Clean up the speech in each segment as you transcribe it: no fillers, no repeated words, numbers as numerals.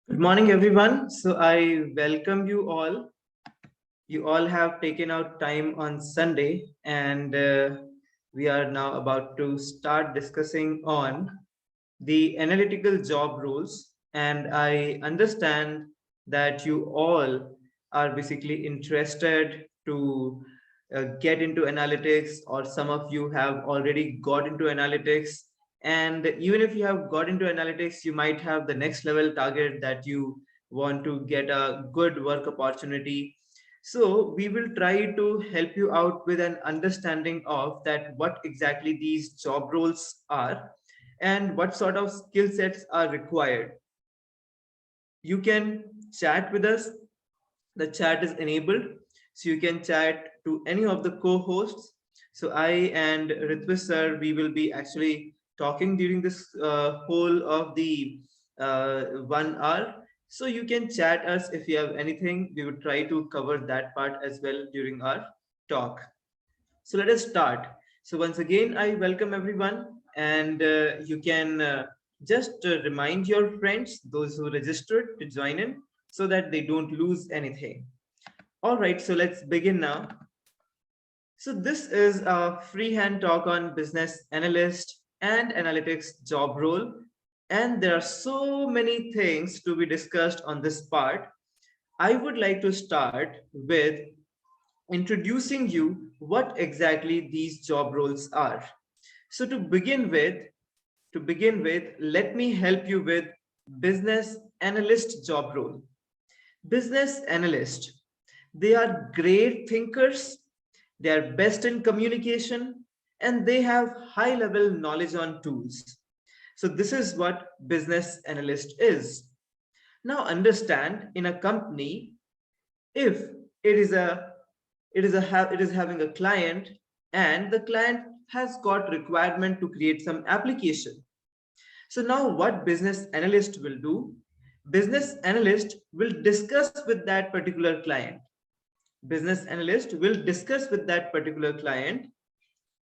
Good morning, everyone. So I welcome you all. You all have taken out time on Sunday, and we are now about to start discussing on the analytical job roles. And I understand that you all are basically interested to get into analytics, or some of you have already got into analytics. And even if you have got into analytics, you might have the next level target that you want to get a good work opportunity. So we will try to help you out with an understanding of that what exactly these job roles are and what sort of skill sets are required. You can chat with us. The chat is enabled, so you can chat to any of the co-hosts. So I and Ritvish sir, we will be actually talking during this whole of the 1 hour. So you can chat us if you have anything. We would try to cover that part as well during our talk. So let us start. So once again, I welcome everyone, and you can just remind your friends, those who registered, to join in so that they don't lose anything. All right, so let's begin now. So this is a freehand talk on business analyst and analytics job role, and there are so many things to be discussed on this part. I would like to start with introducing you what exactly these job roles are. So to begin with, let me help you with business analyst job role. Business analyst, they are great thinkers, they are best in communication, and they have high level knowledge on tools. So this is what business analyst is. Now understand, in a company, if it is a it is having a client, and the client has got requirement to create some application. So now what business analyst will do, business analyst will discuss with that particular client. Business analyst will discuss with that particular client,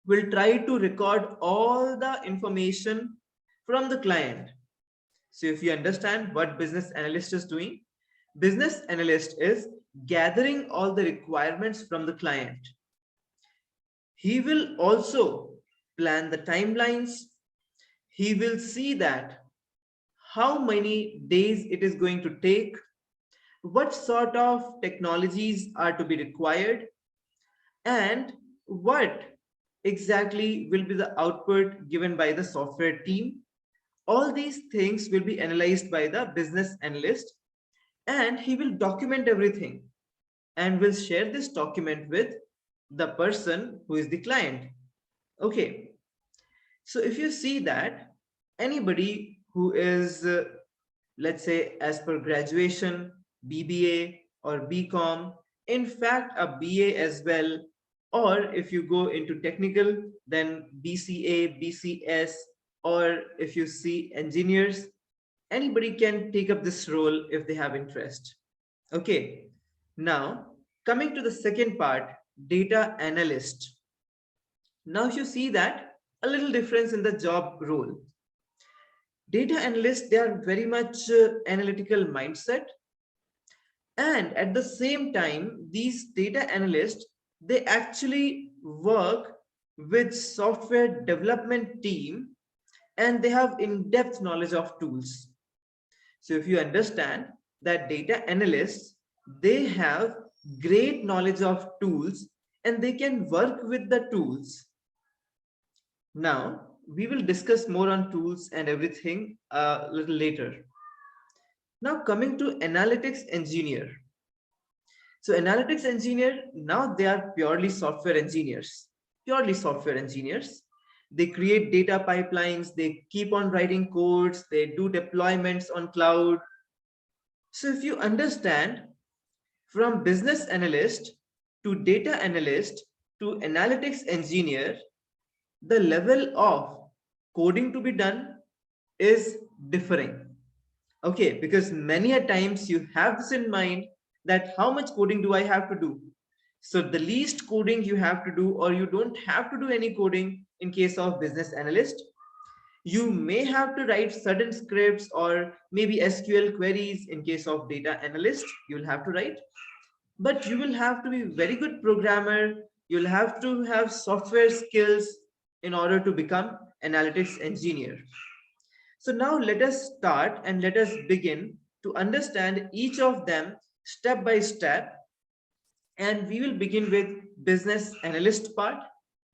will try to record all the information from the client. So if you understand what business analyst is doing, business analyst is gathering all the requirements from the client. He will also plan the timelines. He will see that how many days it is going to take, what sort of technologies are to be required, and what exactly will be the output given by the software team. All these things will be analyzed by the business analyst, and he will document everything and will share this document with the person who is the client. Okay, so if you see that anybody who is, let's say, as per graduation, BBA or BCom, in fact, a BA as well, or if you go into technical, then BCA, BCS, or if you see engineers, anybody can take up this role if they have interest. Okay, now coming to the second part, data analyst. Now you see that a little difference in the job role. Data analysts, they are very much analytical mindset, and at the same time these data analysts, they actually work with software development team, and they have in-depth knowledge of tools. So if you understand that data analysts, they have great knowledge of tools, and they can work with the tools. Now, we will discuss more on tools and everything a little later. Now, coming to analytics engineer. So, analytics engineer, now they are purely software engineers. Purely software engineers. They create data pipelines, they keep on writing codes, they do deployments on cloud. So, if you understand, from business analyst to data analyst to analytics engineer, the level of coding to be done is differing. Okay, because many a times you have this in mind, that how much coding do I have to do? So the least coding you have to do, or you don't have to do any coding in case of business analyst. You may have to write certain scripts or maybe SQL queries. In case of data analyst, you'll have to write, but you will have to be very good programmer. You'll have to have software skills in order to become analytics engineer. So now let us start and let us begin to understand each of them step by step. And we will begin with business analyst part.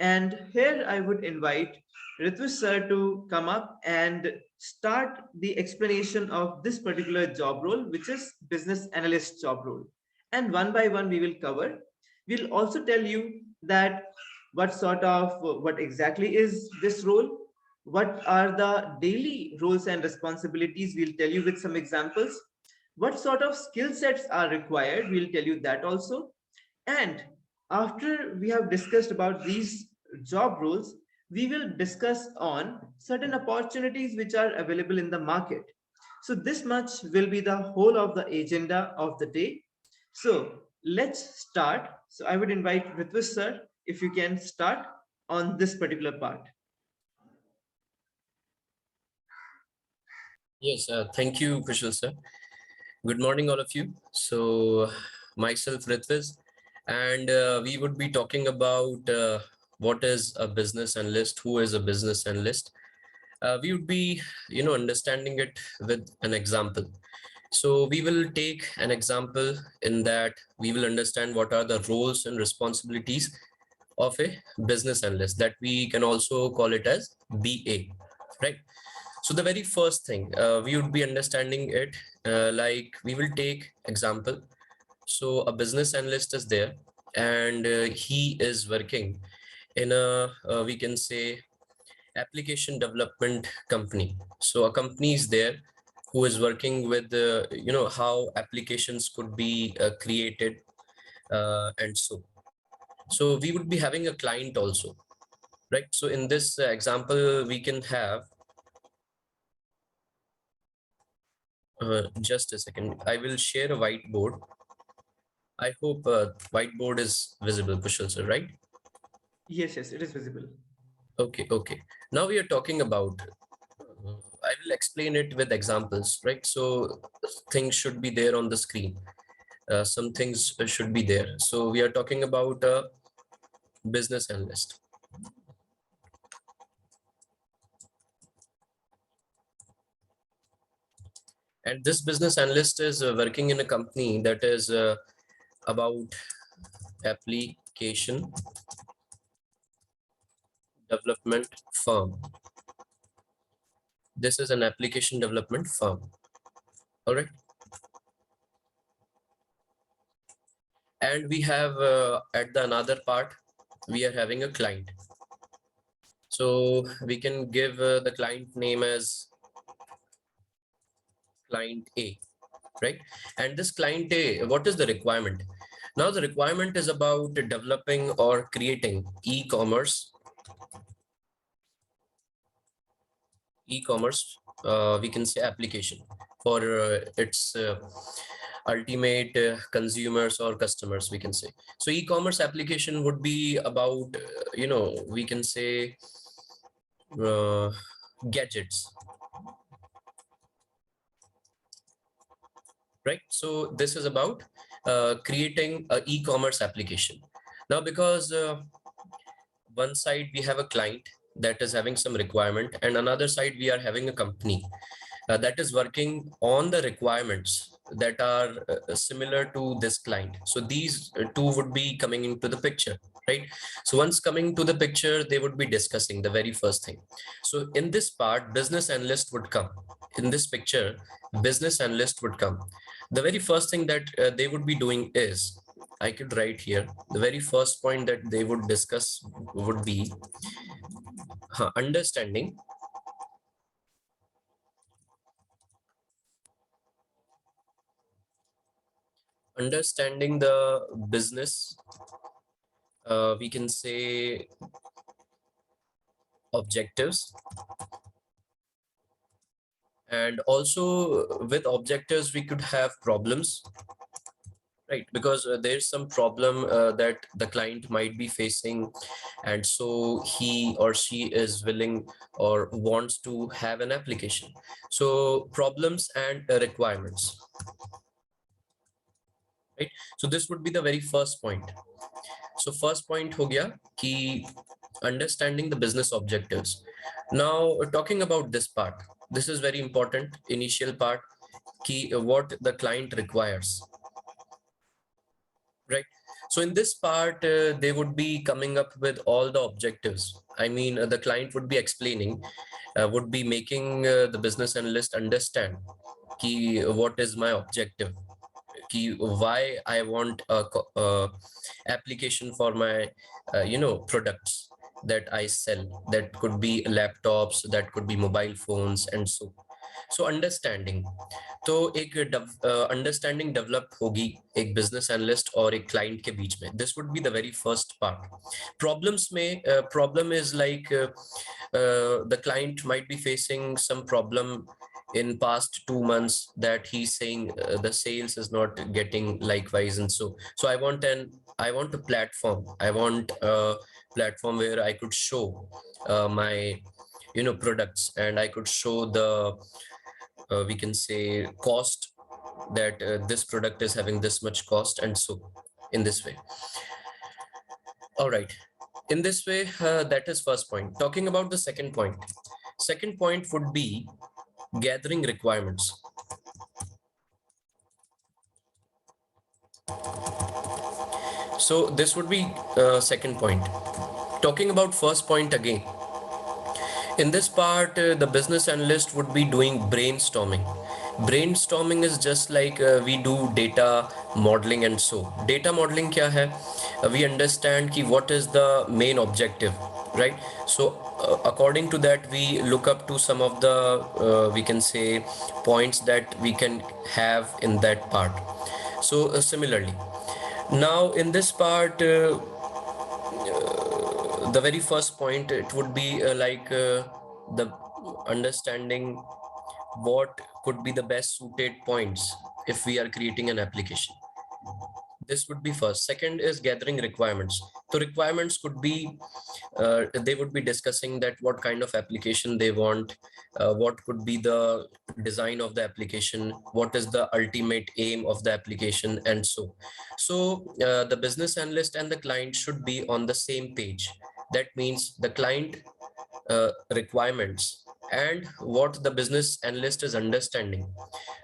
And here I would invite Ritu sir to come up and start the explanation of this particular job role, which is business analyst job role. And one by one we will cover. We'll also tell you that what exactly is this role, what are the daily roles and responsibilities. We'll tell you with some examples. What sort of skill sets are required, we'll tell you that also. And after we have discussed about these job roles, we will discuss on certain opportunities which are available in the market. So this much will be the whole of the agenda of the day. So let's start. So I would invite Ritvish sir, if you can start on this particular part. Yes, thank you, Kushal sir. Good morning, all of you. So, myself, Ritviz, and we would be talking about what is a business analyst, who is a business analyst. We would be, understanding it with an example. So, we will take an example in that we will understand what are the roles and responsibilities of a business analyst, that we can also call it as BA, right? So the very first thing we would be understanding it, like we will take example. So a business analyst is there, and he is working in a we can say application development company. So a company is there who is working with how applications could be created, and so we would be having a client also, right? So in this example we can have just a second. I will share a whiteboard. I hope whiteboard is visible, Kushal sir, right? Yes, yes, it is visible. Okay, okay. Now we are talking about, I will explain it with examples, right? So things should be there on the screen. Some things should be there. So we are talking about a business analyst. And this business analyst is working in a company that is about application development firm. This is an application development firm. All right. And we have at the another part, we are having a client. So we can give the client name as client A, right? And this client A, what is the requirement? Now the requirement is about developing or creating e-commerce, we can say application for its ultimate consumers or customers, we can say. So e-commerce application would be about we can say uh, gadgets, right? So this is about creating a e-commerce application. Now because one side we have a client that is having some requirement, and another side we are having a company that is working on the requirements that are similar to this client. So these two would be coming into the picture, right? So once coming to the picture, they would be discussing the very first thing. So in this part, business analyst would come. In this picture, business analyst would come. The very first thing that they would be doing is, I could write here, the very first point that they would discuss would be understanding the business, we can say objectives, and also with objectives we could have problems, right? Because there's some problem that the client might be facing, and so he or she is willing or wants to have an application. So problems and requirements, right? So this would be the very first point. So first point ho gaya ki understanding the business objectives. Now talking about this part, this is very important initial part, ki what the client requires, right? So in this part they would be coming up with all the objectives. I mean the client would be explaining, would be making the business analyst understand ki what is my objective, ki why I want a application for my products that I sell. That could be laptops, that could be mobile phones, and so understanding. तो एक understanding develop होगी एक business analyst और एक client के बीच में. This would be the very first part. Problems में problem is like the client might be facing some problem in past 2 months, that he's saying the sales is not getting likewise, and so I want a platform. I want a platform where I could show my products, and I could show the we can say cost, that this product is having this much cost, and so in this way. All right, in this way, that is first point. Talking about the second point would be gathering requirements. So this would be second point. Talking about first point again, in this part, the business analyst would be doing brainstorming. Brainstorming is just like we do data modeling, and so data modeling kya hai? We understand ki what is the main objective, right? So according to that, we look up to some of the we can say points that we can have in that part. So similarly, now in this part, the very first point, it would be the understanding what could be the best suited points if we are creating an application. This would be first. Second is gathering requirements. So requirements could be they would be discussing that what kind of application they want, what could be the design of the application, what is the ultimate aim of the application, and so the business analyst and the client should be on the same page. That means the client requirements and what the business analyst is understanding,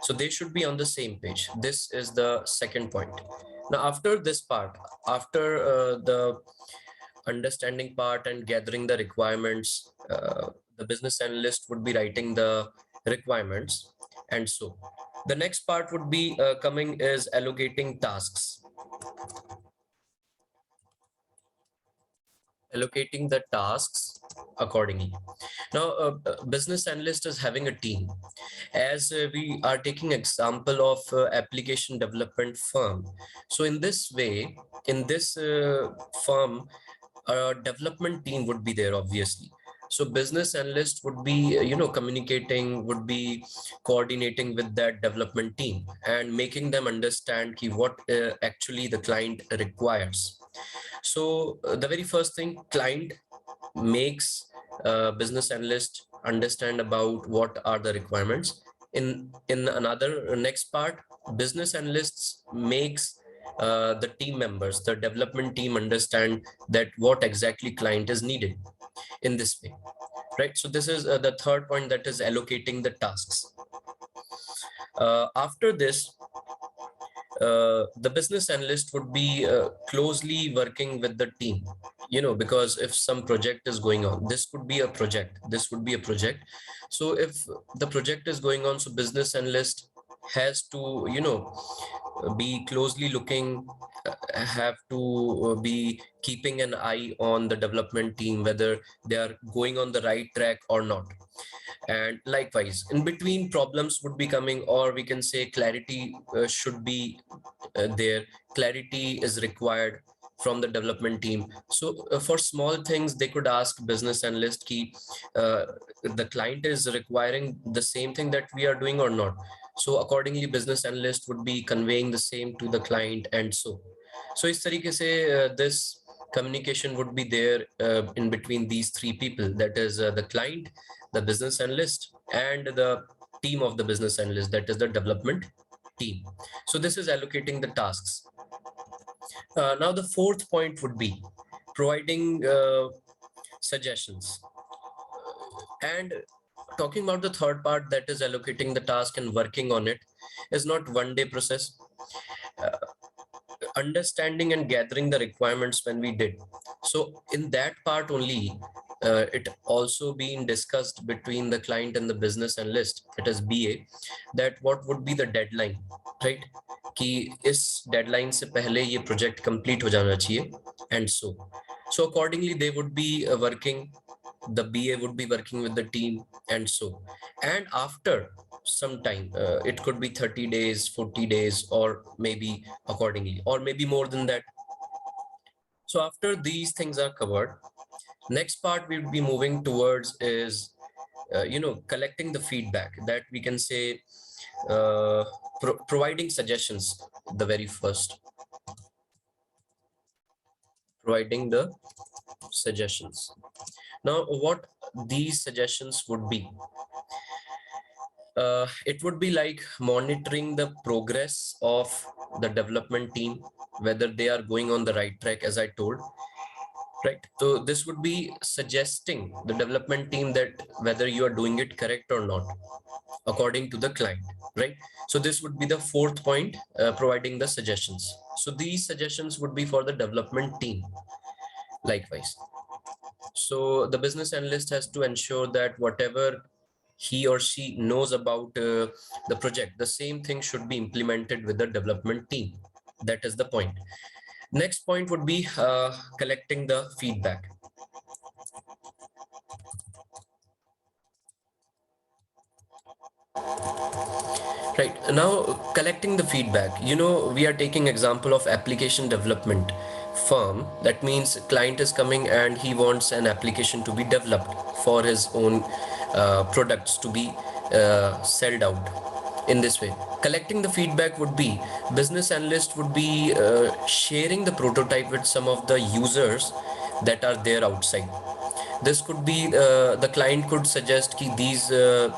so they should be on the same page. This is the second point. Now after this part, after the understanding part and gathering the requirements, the business analyst would be writing the requirements, and so the next part would be coming is allocating tasks. Allocating the tasks accordingly. Now business analyst is having a team. As we are taking example of application development firm, so in this way, in this firm, a development team would be there, obviously. So business analyst would be communicating, would be coordinating with that development team and making them understand what actually the client requires. So the very first thing, client makes business analyst understand about what are the requirements. In another next part, business analysts makes the team members, the development team, understand that what exactly client is needed in this way, right? So this is the third point, that is allocating the tasks. After this, the business analyst would be closely working with the team, because if some project is going on, this could be a project, this would be a project. So if the project is going on, so business analyst has to be closely looking, have to be keeping an eye on the development team, whether they are going on the right track or not. And likewise, in between, problems would be coming, or we can say clarity should be there. Clarity is required from the development team. So for small things, they could ask business analyst ki the client is requiring the same thing that we are doing or not. So accordingly, business analyst would be conveying the same to the client, and so is tarike se this communication would be there in between these three people, that is the client, the business analyst, and the team of the business analyst, that is the development team. So this is allocating the tasks. Now the fourth point would be providing suggestions. And talking about the third part, that is allocating the task and working on it, is not one day process. Uh, Understanding and gathering the requirements when we did. So in that part only, it also being discussed between the client and the business analyst, it is BA, that what would be the deadline, right? कि इस deadline से पहले ये project complete हो जाना चाहिए, and so accordingly they would be working, the BA would be working with the team, and after some time, it could be 30 days, 40 days, or maybe accordingly, or maybe more than that. So after these things are covered, next part we would be moving towards is collecting the feedback, that we can say providing suggestions. The very first, providing the suggestions. Now what these suggestions would be, it would be like monitoring the progress of the development team, whether they are going on the right track, as I told, right? So this would be suggesting the development team that whether you are doing it correct or not, according to the client, right? So this would be the fourth point, providing the suggestions. So these suggestions would be for the development team likewise. So the business analyst has to ensure that whatever he or she knows about the project, the same thing should be implemented with the development team. That is the point. Next point would be collecting the feedback. Right now, collecting the feedback, we are taking example of application development firm. That means client is coming and he wants an application to be developed for his own products to be sold out. In this way, collecting the feedback would be, business analyst would be sharing the prototype with some of the users that are there outside. This could be the client could suggest ki these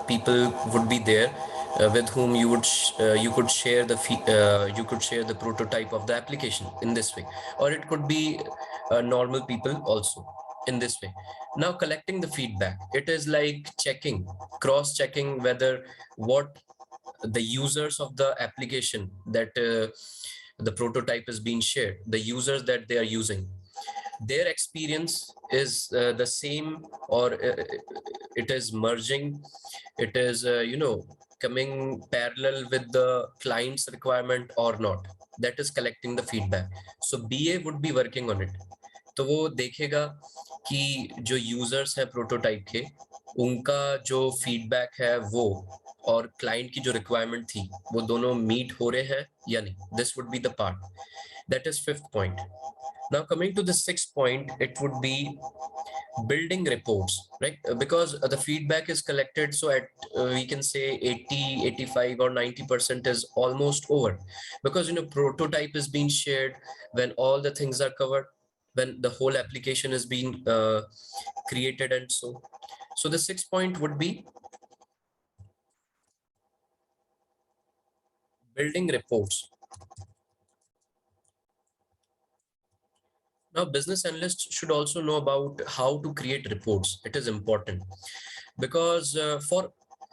people would be there with whom you could share you could share the prototype of the application in this way, or it could be normal people also in this way. Now collecting the feedback, it is like checking, cross checking whether what the users of the application that the prototype is being shared, the users that they are using, their experience is the same, or it is merging, it is coming parallel with the client's requirement or not. That is collecting the feedback. So BA would be working on it. तो वो देखेगा कि जो users है prototype के, उनका जो feedback है वो और क्लाइंट की जो रिक्वायरमेंट थी वो दोनों मीट हो रहे हैं या नहीं. This would be the part. That is fifth point. Now coming to the sixth point, it would be building reports, right? Because the feedback is collected, so at we can say 80, 85 or 90% is almost over, because prototype is being shared when all the things are covered, when the whole application is being created, and so the sixth point would be building reports. Now, business analysts should also know about how to create reports. It is important because for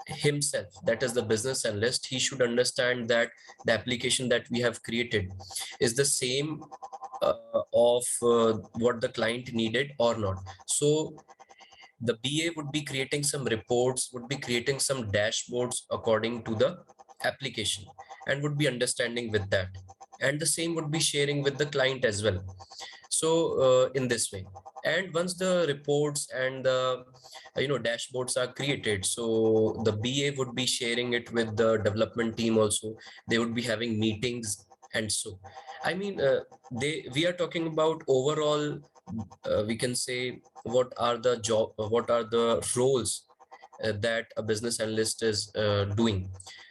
himself, that is the business analyst, he should understand that the application that we have created is the same of what the client needed or not. So the BA would be creating some reports, would be creating some dashboards according to the application, and would be understanding with that. And the same would be sharing with the client as well. So in this way, and once the reports and the dashboards are created, so the BA would be sharing it with the development team also. They would be having meetings, and I mean we are talking about overall, we can say what are the roles that a business analyst is doing.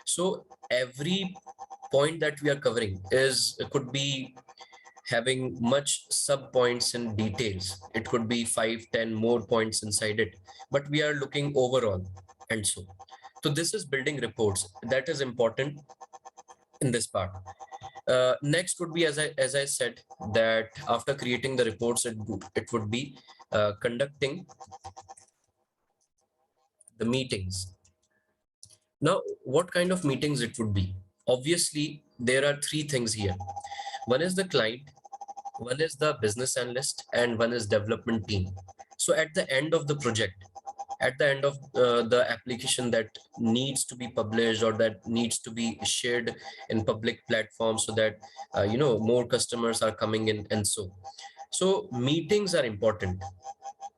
So every point that we are covering could be having much sub points and details. It could be 5, 10 more points inside it, but we are looking overall. And so this is building reports. That is important in this part. Next would be, as I said, that after creating the reports, it would be conducting the meetings. Now, what kind of meetings it would be? Obviously, there are three things here. One is the client, one is the business analyst, and one is development team. So at the end of the project, at the end of the application that needs to be published or that needs to be shared in public platforms, so that more customers are coming in, and so meetings are important.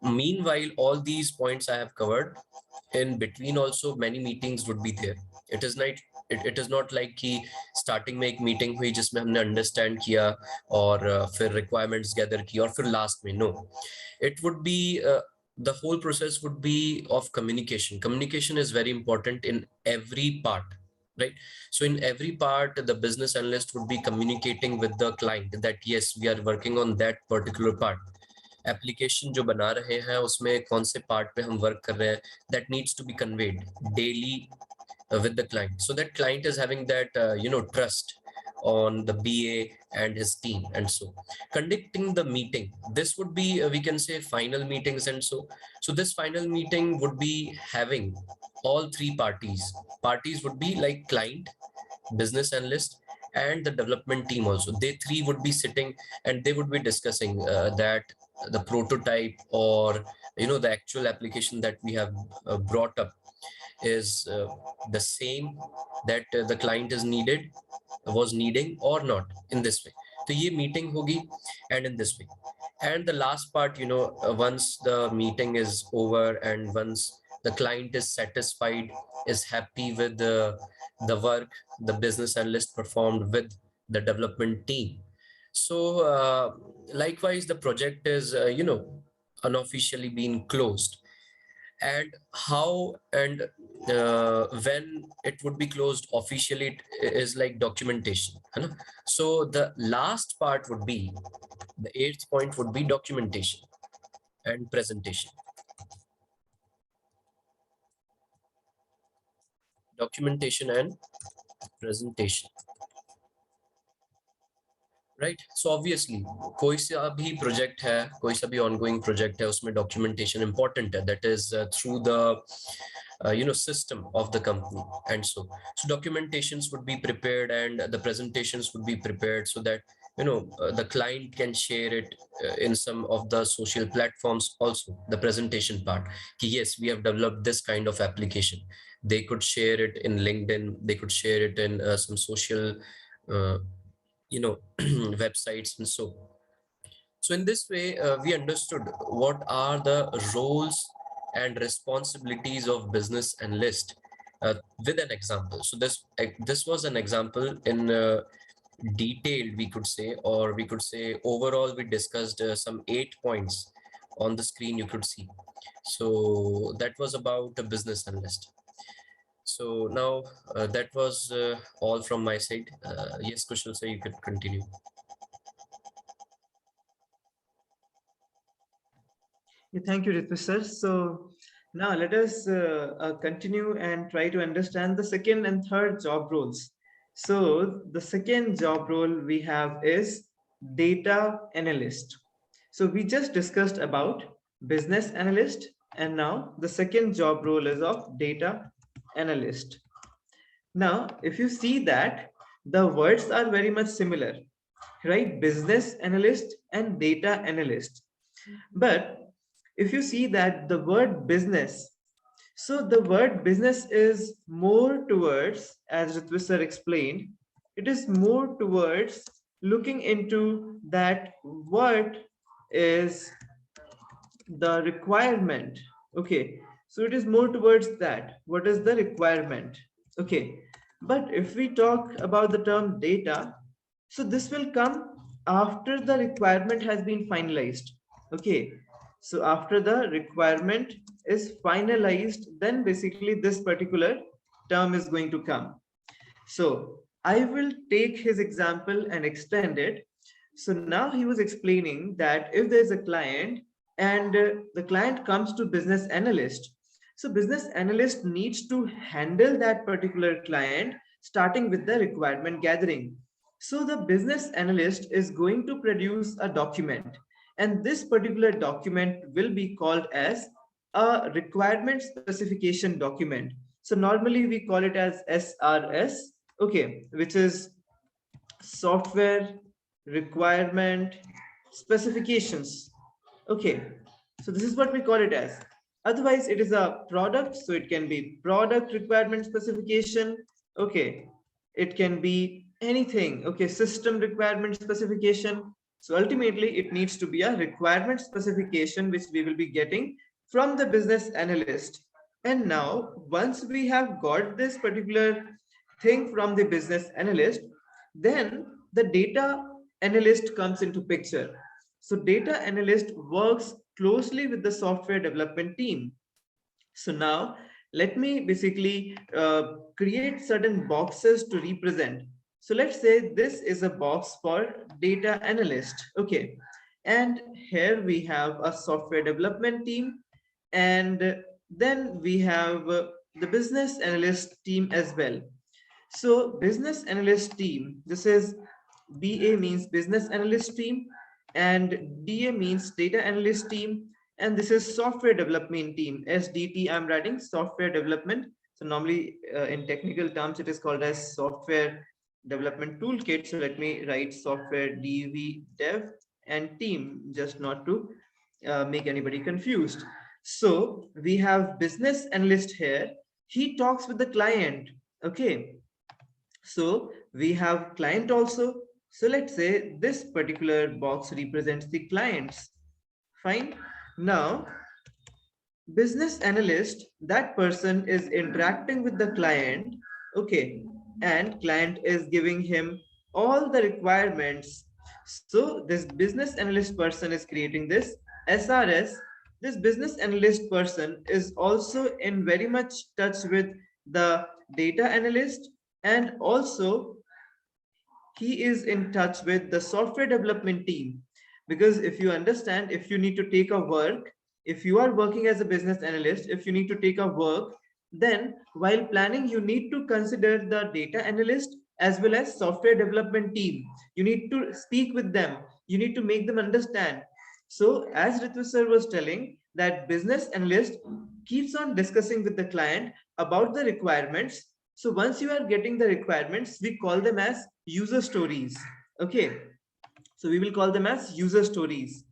Meanwhile, all these points I have covered, in between also many meetings would be there. It is not, it is not like कि starting में एक meeting हुई जिसमें हमने understand किया और फिर requirements gather की और फिर last में. No, it would be the whole process would be of communication. Communication is very important in every part, right? So in every part, the business analyst would be communicating with the client that yes, we are working on that particular part. Application जो बना रहे हैं उसमें कौन से part पे हम work कर रहे हैं, that needs to be conveyed daily with the client, so that client is having that trust on the BA and his team. And so conducting the meeting, this would be we can say final meetings. And so this final meeting would be having all three parties would be like client, business analyst, and the development team also. They three would be sitting and they would be discussing that the prototype or the actual application that we have brought up is the same that the client was needing or not, in this way. So ye meeting hogi, and in this way. And the last part, once the meeting is over and once the client is satisfied, is happy with the work the business analyst performed with the development team. So likewise, the project is, unofficially being closed. And how and when it would be closed officially, it is like documentation, है ना? So the last part would be, the eighth point would be documentation and presentation. Documentation and presentation. Right. So obviously कोई सा भी project है, कोई सा भी ongoing project है, उसमें डॉक्यूमेंटेशन इंपॉर्टेंट है. That is through the system of the company. And so documentations would be prepared and the presentations would be prepared, so that the client can share it in some of the social platforms also, the presentation part, yes, we have developed this kind of application. They could share it in LinkedIn, they could share it in some social uh, websites. And so in this way we understood what are the roles and responsibilities of business analyst with an example. So this was an example in detailed, we could say, or we could say overall we discussed some 8 points on the screen you could see. So that was about a business analyst. So now that was all from my side. Yes, Kushal, so you could continue. Yeah, thank you, Ritu sir. So now let us continue and try to understand the second and third job roles. So the second job role we have is data analyst. So we just discussed about business analyst, and now the second job role is of data analyst. Now, if you see that the words are very much similar, right? Business analyst and data analyst. But if you see that the word business, so the word business is more towards, as Ritvisar explained, it is more towards looking into that what is the requirement. Okay, so it is more towards that. What is the requirement? Okay, but if we talk about the term data, so this will come after the requirement has been finalized. Okay, so after the requirement is finalized, then basically this particular term is going to come. So I will take his example and extend it. So now he was explaining that if there's a client and the client comes to business analyst, so business analyst needs to handle that particular client starting with the requirement gathering. So the business analyst is going to produce a document, and this particular document will be called as a requirement specification document. So normally we call it as SRS, okay, which is software requirement specifications. Okay, so this is what we call it as. Otherwise, it is a product, so it can be product requirement specification. Okay, it can be anything. Okay, system requirement specification. So ultimately, it needs to be a requirement specification which we will be getting from the business analyst. And now, once we have got this particular thing from the business analyst, then the data analyst comes into picture. So data analyst works closely with the software development team. So now let me basically create certain boxes to represent. So let's say this is a box for data analyst. Okay. And here we have a software development team, and then we have the business analyst team as well. So business analyst team, this is BA means business analyst team, and DA means data analyst team, and this is software development team. SDT, I'm writing software development. So normally in technical terms, it is called as software development toolkit. So let me write software DV dev and team, just not to make anybody confused. So we have business analyst here. He talks with the client. Okay, so we have client also. So let's say this particular box represents the clients. Fine. Now, business analyst, that person is interacting with the client. Okay. And client is giving him all the requirements. So this business analyst person is creating this SRS. This business analyst person is also in very much touch with the data analyst, and also he is in touch with the software development team. Because if you understand, if you need to take a work, if you are working as a business analyst, if you need to take a work, then while planning you need to consider the data analyst as well as software development team. You need to speak with them, you need to make them understand. So as Ritu sir was telling, that business analyst keeps on discussing with the client about the requirements. So once you are getting the requirements, we call them as user stories. Okay. So we will call them as user stories.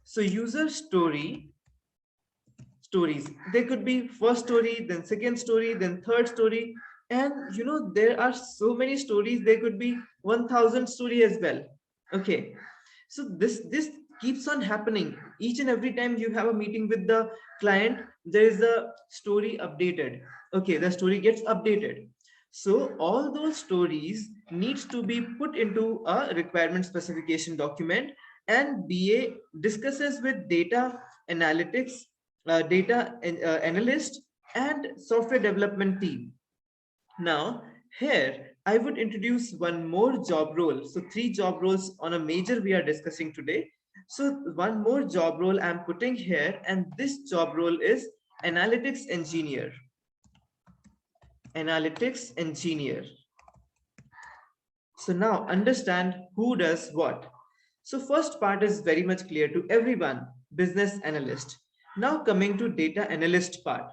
So user stories, they could be first story, then second story, then third story. And there are so many stories, there could be 1000 story as well. Okay. So this keeps on happening each and every time you have a meeting with the client. There is a story updated. Okay, the story gets updated. So all those stories needs to be put into a requirement specification document, and BA discusses with data analytics, analyst, and software development team. Now, here I would introduce one more job role. So three job roles on a major we are discussing today. So one more job role I'm putting here, and this job role is analytics engineer. Analytics engineer. So now understand who does what. So first part is very much clear to everyone, business analyst. Now coming to data analyst part.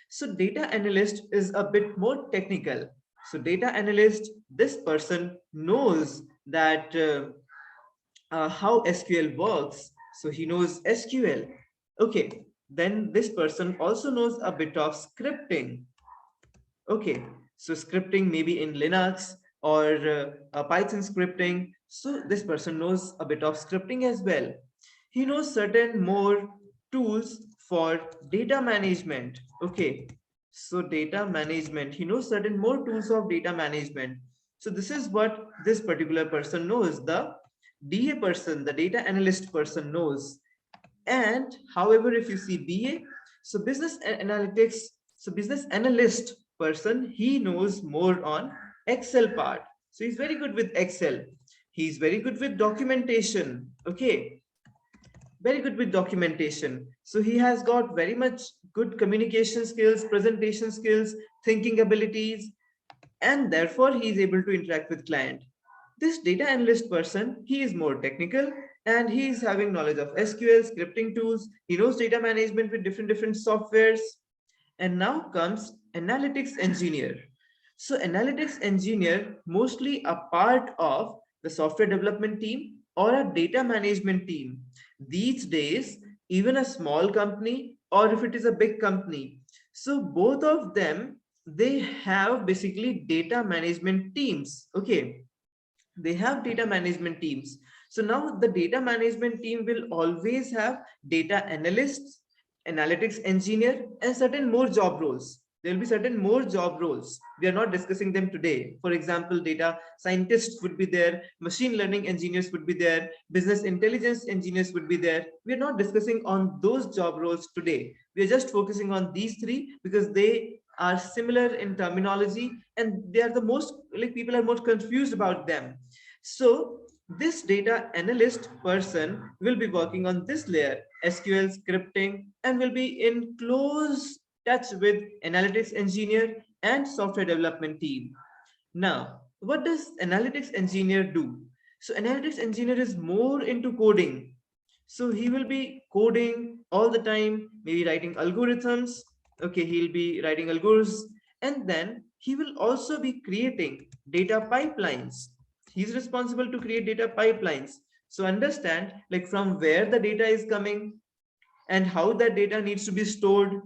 So data analyst is a bit more technical. So data analyst, this person knows that how SQL works. So he knows SQL. Okay, then this person also knows a bit of scripting. Okay, so scripting maybe in Linux or Python scripting. So this person knows a bit of scripting as well. He knows certain more tools for data management. Okay, so data management, he knows certain more tools of data management. So this is what this particular person knows. The DA person, the data analyst person knows. And however, if you see BA, so business analytics, so business analyst person, he knows more on Excel part. So he's very good with Excel. He's very good with documentation. Okay, very good with documentation. So he has got very much good communication skills, presentation skills, thinking abilities, and therefore he is able to interact with client. This data analyst person, he is more technical and he is having knowledge of SQL, scripting tools. He knows data management with different softwares. And now comes analytics engineer. So analytics engineer mostly a part of the software development team or a data management team. These days, even a small company or if it is a big company, so both of them, they have basically data management teams. Okay, they have data management teams. So now the data management team will always have data analysts, analytics engineer, and certain more job roles. There will be certain more job roles. We are not discussing them today. For example, data scientists would be there, machine learning engineers would be there, business intelligence engineers would be there. We are not discussing on those job roles today. We are just focusing on these three because they are similar in terminology and they are the most, like, people are more confused about them. So this data analyst person will be working on this layer, SQL scripting, and will be in close touch with analytics engineer and software development team. Now, what does analytics engineer do? So analytics engineer is more into coding. So he will be coding all the time, maybe writing algorithms. Okay, he'll be writing algorithms, and then he will also be creating data pipelines. He's responsible to create data pipelines. So understand, like, from where the data is coming and how that data needs to be stored.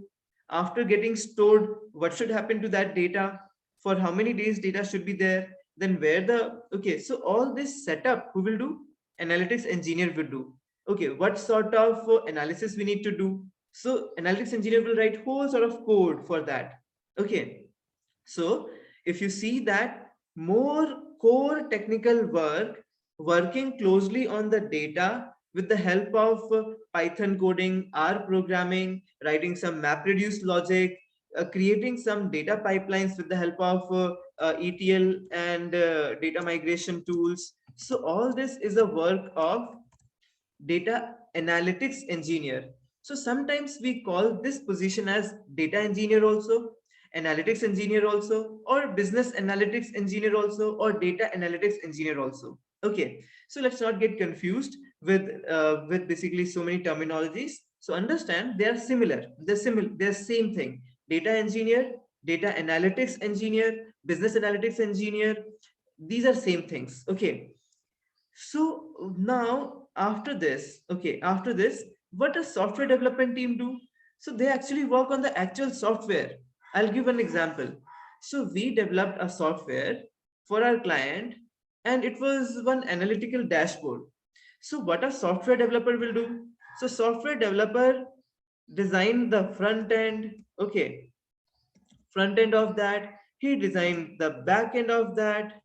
After getting stored, what should happen to that data? For how many days data should be there? Then where the, okay, so all this setup, who will do? Analytics engineer will do. Okay, what sort of analysis we need to do? So analytics engineer will write whole sort of code for that. Okay, so if you see that more core technical work, working closely on the data with the help of Python coding, R programming, writing some MapReduce logic, creating some data pipelines with the help of ETL and data migration tools. So all this is a work of data analytics engineer. So sometimes we call this position as data engineer also, analytics engineer also, or business analytics engineer also, or data analytics engineer also. Okay, so let's not get confused with basically so many terminologies. So understand, they are similar. They're same thing. Data engineer, data analytics engineer, business analytics engineer. These are same things. Okay, so now after this, okay, after this, what does software development team do? So they actually work on the actual software. I'll give an example. So we developed a software for our client and it was one analytical dashboard. So what a software developer will do? So software developer design the front end, okay, front end of that. He designed the back end of that.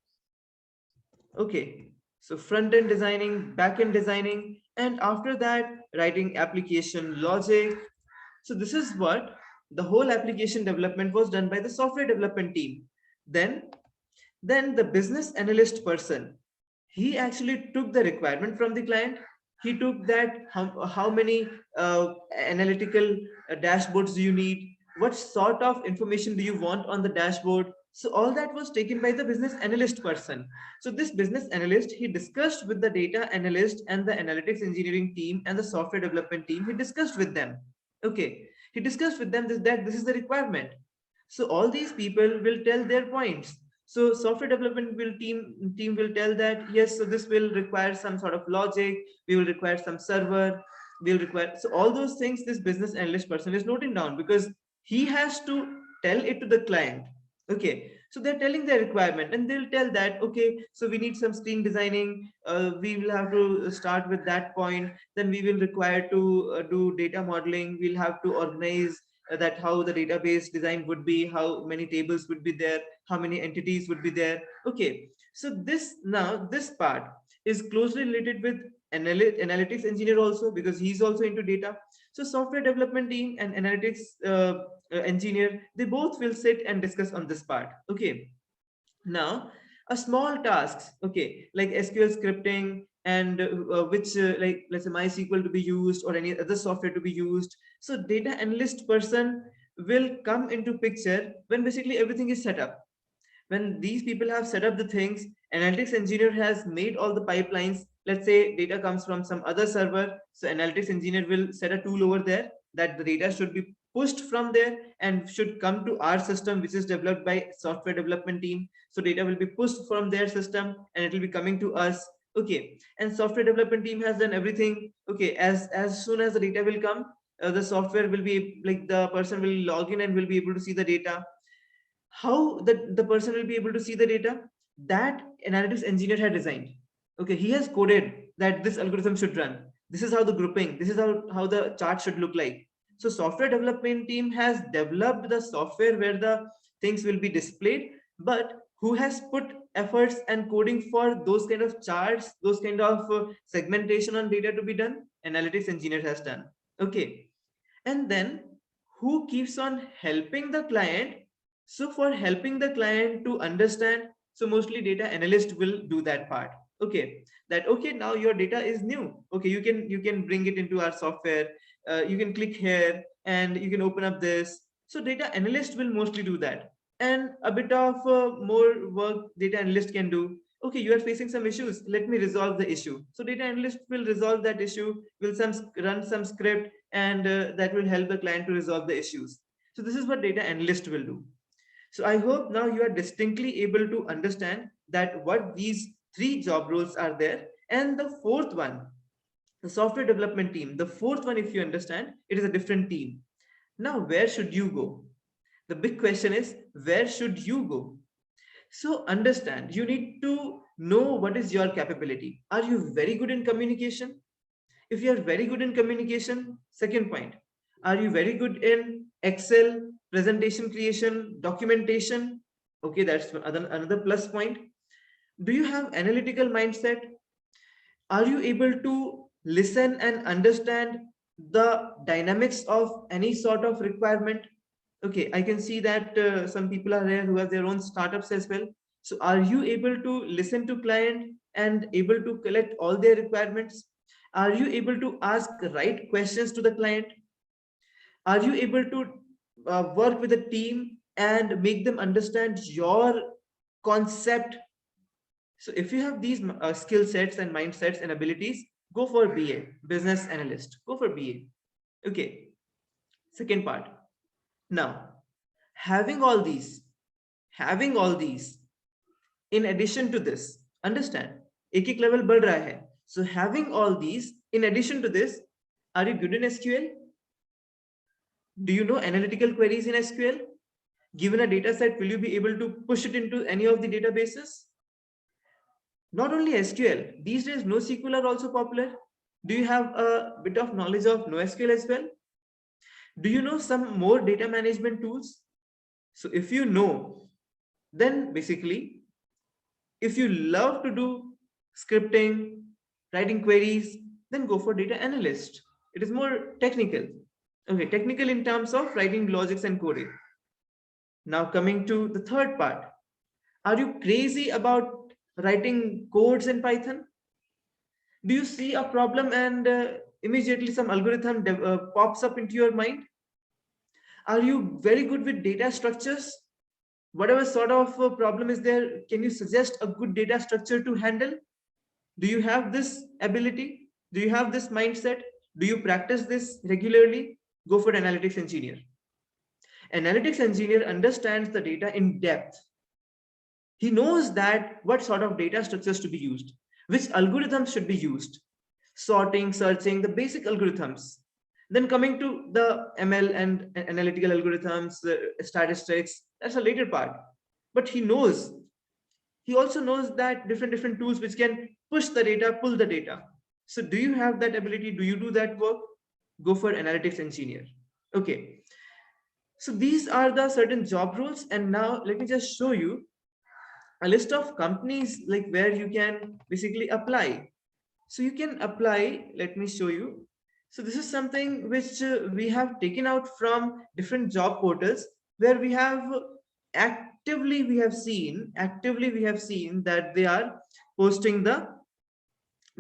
Okay, so front end designing, back end designing, and after that, writing application logic. So this is what the whole application development was done by the software development team. Then, then the business analyst person, he actually took the requirement from the client. He took that how many analytical dashboards do you need? What sort of information do you want on the dashboard? So all that was taken by the business analyst person. So this business analyst, he discussed with the data analyst and the analytics engineering team and the software development team. He discussed with them. Okay, he discussed with them that this is the requirement. So all these people will tell their points. So software development will team will tell that yes, so this will require some sort of logic. We will require some server. We'll require, so all those things this business analyst person is noting down because he has to tell it to the client. Okay, so they're telling their requirement and they'll tell that okay, so we need some screen designing. We will have to start with that point. Then we will require to do data modeling. We'll have to organize that how the database design would be, how many tables would be there, how many entities would be there. Okay, so this now this part is closely related with analytics engineer also because he's also into data. So software development team and analytics engineer, they both will sit and discuss on this part. Okay, Now, a small tasks, okay, like SQL scripting and which like let's say MySQL to be used or any other software to be used. So data analyst person will come into picture when basically everything is set up. When these people have set up the things, analytics engineer has made all the pipelines. Let's say data comes from some other server, so analytics engineer will set a tool over there that the data should be pushed from there and should come to our system, which is developed by software development team. So data will be pushed from their system and it will be coming to us. Okay, and software development team has done everything. Okay, as soon as the data will come, the software will be like the person will log in and will be able to see the data. How the person will be able to see the data? That analytics engineer had designed. Okay, he has coded that this algorithm should run. This is how the grouping, this is how the chart should look like. So software development team has developed the software where the things will be displayed, but who has put efforts and coding for those kind of charts, those kind of segmentation on data to be done? Analytics engineer has done. Okay, and then who keeps on helping the client? So for helping the client to understand, so mostly data analyst will do that part. Okay, that okay, now your data is new. Okay, you can bring it into our software. You can click here and you can open up this. So data analyst will mostly do that, and a bit of more work data analyst can do. Okay, you are facing some issues, let me resolve the issue. So data analyst will resolve that issue, will run some script, and that will help the client to resolve the issues. So this is what data analyst will do. So I hope now you are distinctly able to understand that what these three job roles are there. And the fourth one, the software development team, the fourth one, if you understand, it is a different team. Now, where should you go? The big question is, where should you go? So understand, you need to know what is your capability. Are you very good in communication? If you are very good in communication, second point, are you very good in Excel, presentation creation, documentation? Okay, that's another plus point. Do you have analytical mindset? Are you able to listen and understand the dynamics of any sort of requirement? Okay, I can see that some people are there who have their own startups as well. So are you able to listen to client and able to collect all their requirements? Are you able to ask right questions to the client? Are you able to work with a team and make them understand your concept? So if you have these skill sets and mindsets and abilities, go for BA, business analyst. Go for BA. Okay. Second part. Now, having all these, having all these, in addition to this, understand, एक एक level बढ़ रहा है. So having all these, in addition to this, are you good in SQL? Do you know analytical queries in SQL? Given a data set, will you be able to push it into any of the databases? Not only SQL, these days NoSQL are also popular. Do you have a bit of knowledge of NoSQL as well? Do you know some more data management tools? So if you know, then basically, if you love to do scripting, writing queries, then go for data analyst. It is more technical. Okay, technical in terms of writing logics and coding. Now coming to the third part. Are you crazy about writing codes in Python? Do you see a problem and immediately some algorithm pops up into your mind? Are you very good with data structures? Whatever sort of problem is there, can you suggest a good data structure to handle? Do you have this ability? Do you have this mindset? Do you practice this regularly? Go for analytics engineer. Analytics engineer understands the data in depth. He knows that what sort of data structures to be used, which algorithms should be used, sorting, searching, the basic algorithms. Then coming to the ML and analytical algorithms, statistics, that's a later part. But he also knows that different tools which can push the data, pull the data. So do you have that ability? Do you do that work? Go for analytics engineer. Okay. So these are the certain job roles. And now let me just show you a list of companies like where you can basically apply. So you can apply, let me show you. So this is something which we have taken out from different job portals where we have actively we have seen that they are posting the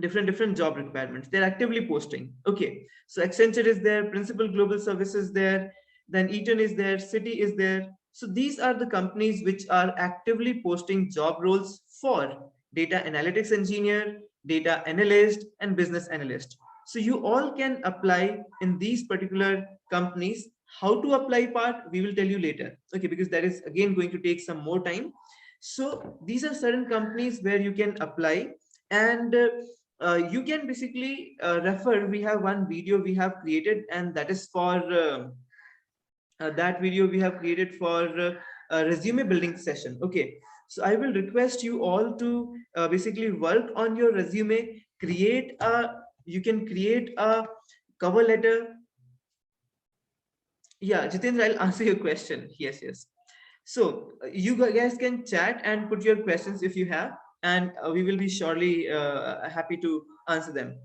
different job requirements. They're actively posting. Okay, so Accenture is there, Principal Global Services there, then Eaton is there, City is there. So these are the companies which are actively posting job roles for data analytics engineer, data analyst, and business analyst. So you all can apply in these particular companies. How to apply part we will tell you later, okay, because that is again going to take some more time. So these are certain companies where you can apply, and you can basically refer. We have one video we have created, and that is for that video we have created for a resume building session. Okay, so I will request you all to basically work on your resume, create a, you can create a cover letter. Yeah, Jitendra, I'll answer your question. Yes, yes. So you guys can chat and put your questions if you have, and we will be surely happy to answer them.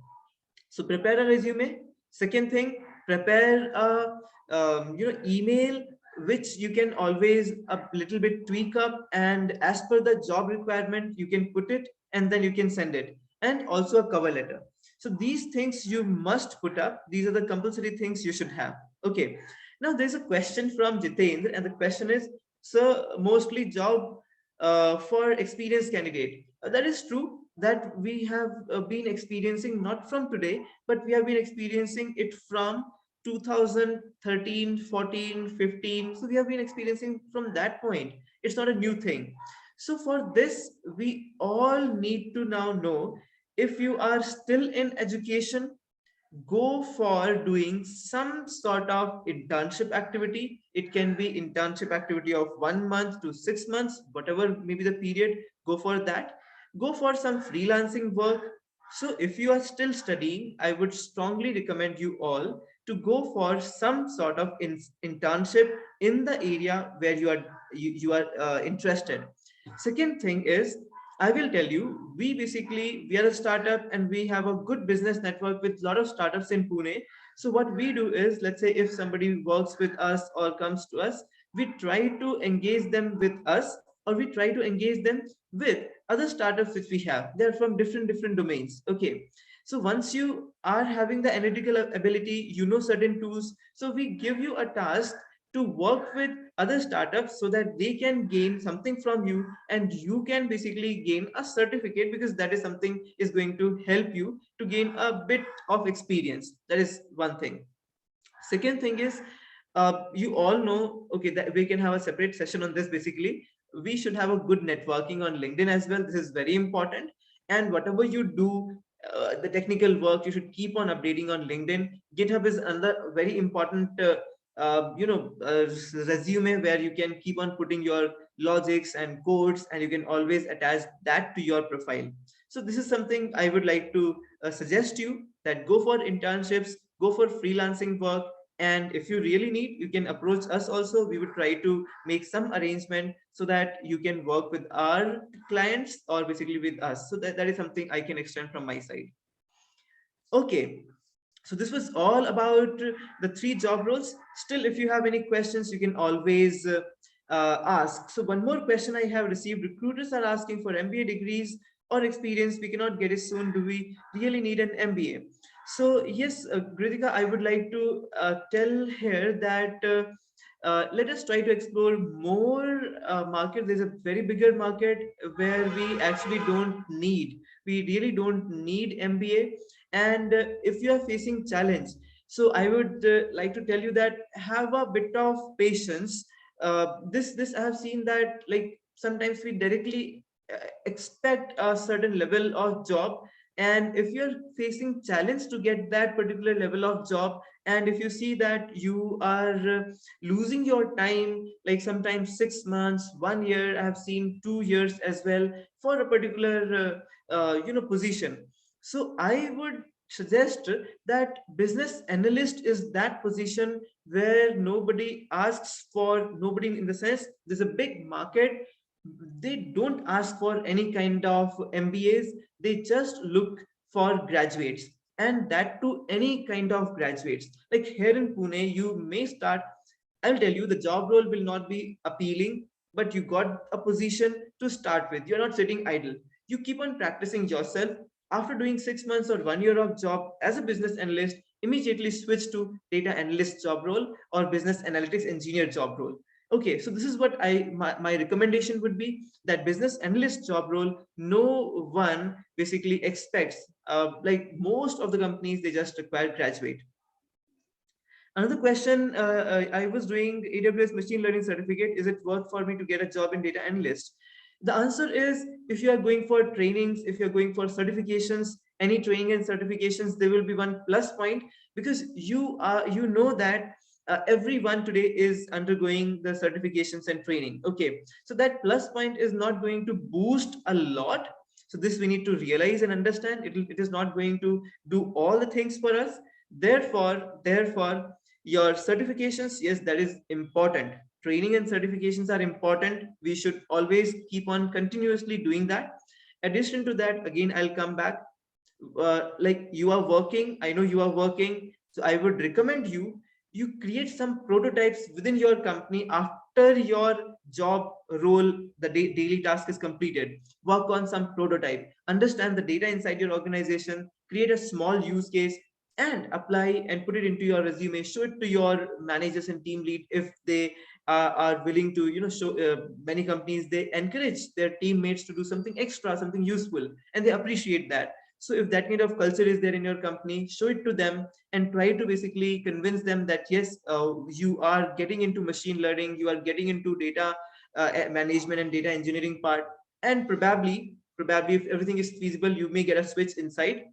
So prepare a resume. Second thing, prepare a email which you can always a little bit tweak up, and as per the job requirement you can put it, and then you can send it, and also a cover letter. So these things you must put up. These are the compulsory things you should have. Okay. Now there's a question from Jitendra, and the question is, so mostly job for experienced candidate. That is true that we have been experiencing not from today, but we have been experiencing it from 2013, 14, 15. So we have been experiencing from that point. It's not a new thing. So for this, we all need to now know, if you are still in education, go for doing some sort of internship activity. It can be internship activity of 1 month to 6 months, whatever may be the period. Go for that. Go for some freelancing work. So if you are still studying, I would strongly recommend you all to go for some sort of internship in the area where you are interested. Second thing is, I will tell you, we are a startup, and we have a good business network with a lot of startups in Pune. So what we do is, let's say if somebody works with us or comes to us, we try to engage them with us, or we try to engage them with other startups which we have. They're from different domains. Okay. So once you are having the analytical ability, you know certain tools. So we give you a task to work with other startups so that they can gain something from you, and you can basically gain a certificate, because that is something is going to help you to gain a bit of experience. That is one thing. Second thing is, you all know, okay, that we can have a separate session on this. Basically, we should have a good networking on LinkedIn as well. This is very important. And whatever you do, the technical work, you should keep on updating on LinkedIn. GitHub is another very important resume, where you can keep on putting your logics and codes, and you can always attach that to your profile. So this is something I would like to suggest you, that go for internships, go for freelancing work. And if you really need, you can approach us also. We would try to make some arrangement so that you can work with our clients, or basically with us. So that is something I can extend from my side. Okay, so this was all about the three job roles. Still, if you have any questions, you can always ask. So one more question I have received: recruiters are asking for MBA degrees or experience. We cannot get it soon. Do we really need an MBA? So yes, Kritika, I would like to tell here that let us try to explore more market. There's a very bigger market where we actually don't need, we really don't need MBA. And if you are facing challenge, so I would like to tell you that have a bit of patience. This I have seen that, like, sometimes we directly expect a certain level of job, and if you're facing challenge to get that particular level of job, and if you see that you are losing your time, like sometimes 6 months, 1 year, I have seen 2 years as well, for a particular position. So I would suggest that business analyst is that position where nobody asks for, nobody in the sense, there's a big market. They don't ask for any kind of MBAs. They just look for graduates, and that to any kind of graduates. Like here in Pune, you may start, I'll tell you, the job role will not be appealing but you got a position to start with. You're not sitting idle. You keep on practicing yourself. After doing 6 months or 1 year of job as a business analyst, immediately switch to data analyst job role or business analytics engineer job role. Okay, so this is what my recommendation would be, that business analyst job role, no one basically expects. Like most of the companies, they just require graduate. Another question, I was doing AWS machine learning certificate. Is it worth for me to get a job in data analyst? The answer is, if you are going for trainings, if you're going for certifications, any training and certifications, there will be one plus point, because you know that everyone today is undergoing the certifications and training. Okay, so that plus point is not going to boost a lot. So this we need to realize and understand. It is not going to do all the things for us. Therefore, your certifications, yes, that is important. Training and certifications are important. We should always keep on continuously doing that. Addition to that, again, I'll come back. Like you are working, I know you are working, so I would recommend you create some prototypes within your company after your job role, the daily task is completed. Work on some prototype, understand the data inside your organization, create a small use case, and apply and put it into your resume. Show it to your managers and team lead if they are willing to, show. Many companies, they encourage their teammates to do something extra, something useful, and they appreciate that. So if that kind of culture is there in your company, show it to them and try to basically convince them that yes, you are getting into machine learning, you are getting into data management and data engineering part, and probably if everything is feasible, you may get a switch inside.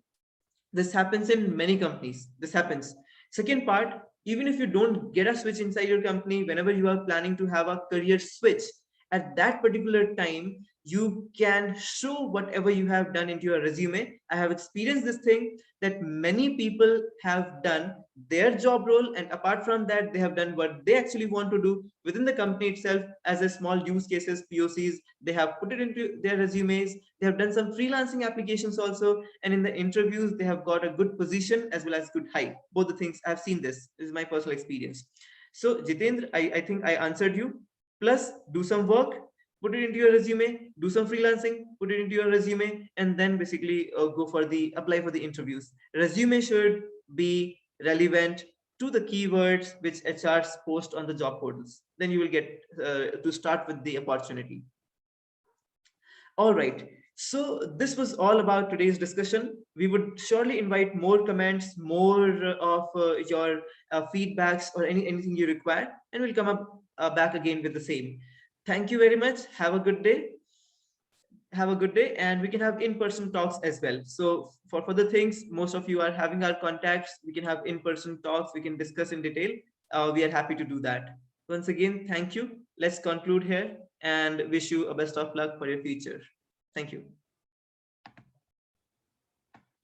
This happens in many companies. This happens. Second part, even if you don't get a switch inside your company, whenever you are planning to have a career switch, at that particular time, you can show whatever you have done into your resume. I have experienced this thing that many people have done their job role, and apart from that, they have done what they actually want to do within the company itself as a small use cases, POCs. They have put it into their resumes. They have done some freelancing applications also, and in the interviews, they have got a good position as well as good height. Both the things, I've seen this. This is my personal experience. So Jitendra, I think I answered you. Plus, do some work, put it into your resume, do some freelancing, put it into your resume, and then basically go for the apply for the interviews. Resume should be relevant to the keywords which HRs post on the job portals. Then you will get to start with the opportunity. All right. So this was all about today's discussion. We would surely invite more comments, more of your feedbacks, or anything you require, and we'll come up back again with the same. Thank you very much. Have a good day. Have a good day, and we can have in-person talks as well. So for further things, most of you are having our contacts. We can have in-person talks. We can discuss in detail. We are happy to do that. Once again, thank you. Let's conclude here and wish you a best of luck for your future. Thank you.